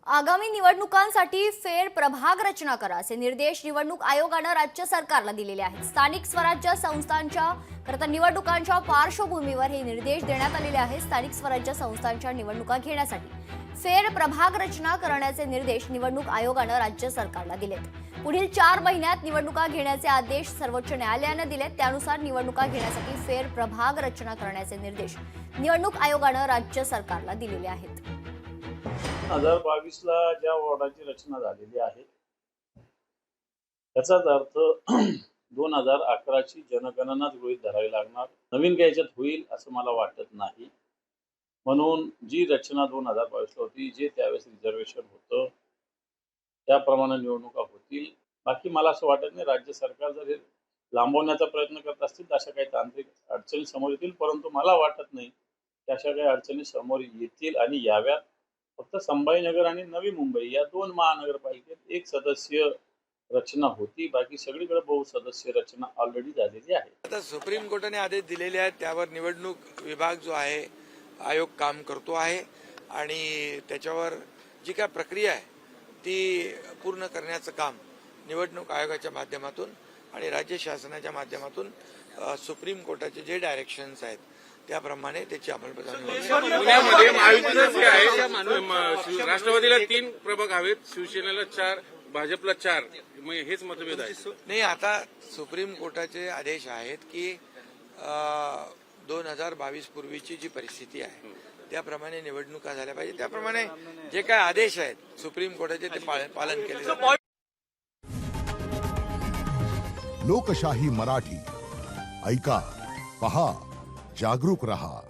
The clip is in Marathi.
आगामी निवडणुकांसाठी फेर प्रभाग रचना करा असे निर्देश निवडणूक आयोगानं राज्य सरकारला दिलेले आहेत। स्थानिक स्वराज्य संस्थांच्या करता निवडणुकांच्या पार्श्वभूमीवर हे निर्देश देण्यात आलेले आहेत। स्थानिक स्वराज्य संस्थांच्या निवडणुका घेण्यासाठी फेर प्रभाग रचना करण्याचे निर्देश निवडणूक आयोगानं राज्य सरकारला दिलेत। पुढील 4 महिन्यात निवडणुका घेण्याचे आदेश सर्वोच्च न्यायालयानं दिलेत। त्यानुसार निवडणुका घेण्यासाठी फेर प्रभाग रचना करण्याचे निर्देश निवडणूक आयोगानं राज्य सरकारला दिलेले आहेत। 2022 ला ज्या वॉर्डाची रचना झालेली आहे त्याचाच अर्थ 2011 ची जनगणनाच गृहीत धरावी लागणार, नवीन काय याच्यात होईल असं मला वाटत नाही। म्हणून जी रचना 2022 ला होती, जे त्यावेळेस रिझर्वेशन होतं त्याप्रमाणे निवडणुका होतील। बाकी मला असं वाटत नाही राज्य सरकार जर हे लांबवण्याचा प्रयत्न करत असतील तर अशा काही तांत्रिक अडचणी समोर येतील, परंतु मला वाटत नाही की अशा काही अडचणी समोर येतील आणि याव्यात। फक्त संभाजीनगर आणि नवी मुंबई या 2 महानगरपालिकेत एक सदस्य रचना होती, बाकी सगळीकडे बहुसदस्य रचना ऑलरेडी झालेली आहे। आता सुप्रीम कोर्टाने आदेश दिलेले आहेत, त्यावर निवडणूक विभाग जो आहे आयोग काम करतो आहे आणि त्याच्यावर जी काय प्रक्रिया आहे ती पूर्ण करण्याचं काम निवडणूक आयोगाच्या माध्यमातून आणि राज्य शासनाच्या माध्यमातून सुप्रीम कोर्टाचे जे डायरेक्शन्स आहेत त्याप्रमाणे त्याची अंमलबजावणी पुण्यामध्ये महायुतीचं जे आहे राष्ट्रवादीला 3 प्रभाग हवेत, शिवसेनेला 4, भाजपला 4, हेच मतभेद आहे। नाही, आता सुप्रीम कोर्टाचे आदेश आहेत की 2022 पूर्वीची जी परिस्थिती आहे त्याप्रमाणे निवडणुका झाल्या पाहिजे, त्याप्रमाणे जे काय आदेश आहेत सुप्रीम कोर्टाचे ते पालन केले जाते। लोकशाही मराठी ऐका, पहा, जागरूक रहा।